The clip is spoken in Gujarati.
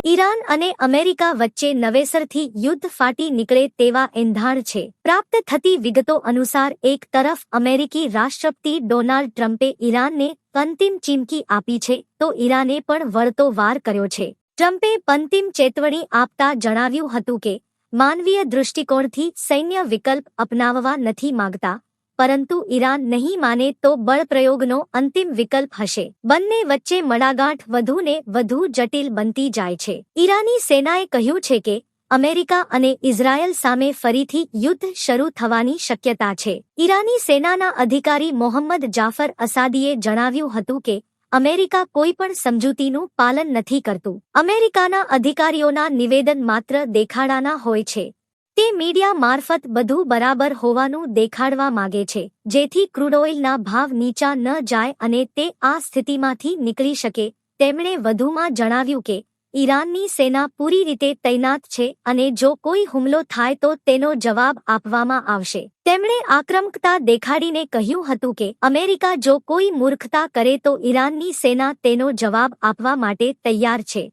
ઈરાન અને અમેરિકા વચ્ચે નવેસરથી યુદ્ધ ફાટી નીકળે તેવા એંધાણ છે. પ્રાપ્ત થતી વિગતો અનુસાર એક તરફ અમેરિકી રાષ્ટ્રપતિ ડોનાલ્ડ ટ્રમ્પે ઈરાનને અંતિમ ચીમકી આપી છે તો ઈરાને પણ વળતો વાર કર્યો છે. ટ્રમ્પે અંતિમ ચેતવણી આપતા જણાવ્યું હતું કે માનવીય દૃષ્ટિકોણથી સૈન્ય વિકલ્પ અપનાવવા નથી માંગતા, પરંતુ ઈરાન નહીં માને તો બળપ્રયોગનો અંતિમ વિકલ્પ હશે. બંને વચ્ચે મડાગાંઠ વધુને વધુ જટિલ બનતી જાય છે. ઈરાની સેનાએ કહ્યું છે કે અમેરિકા અને ઇઝરાયલ સામે ફરીથી યુદ્ધ શરૂ થવાની શક્યતા છે. ઈરાની સેનાના અધિકારી મોહમ્મદ જાફર અસાદીએ જણાવ્યું હતું કે અમેરિકા કોઈ પણ સમજૂતીનું પાલન નથી કરતું. અમેરિકાના અધિકારીઓના નિવેદન માત્ર દેખાડાના હોય છે. તે મીડિયા મારફત બધું બરાબર હોવાનું દેખાડવા માગે છે, જેથી ક્રૂડઓઇલના ભાવ નીચા ન જાય અને તે આ સ્થિતિમાંથી નીકળી શકે. તેમણે વધુમાં જણાવ્યું કે ઈરાનની સેના પૂરી રીતે તૈનાત છે અને જો કોઈ હુમલો થાય તો તેનો જવાબ આપવામાં આવશે. તેમણે આક્રમકતા દેખાડીને કહ્યું હતું કે અમેરિકા જો કોઈ મૂર્ખતા કરે તો ઈરાનની સેના તેનો જવાબ આપવા માટે તૈયાર છે.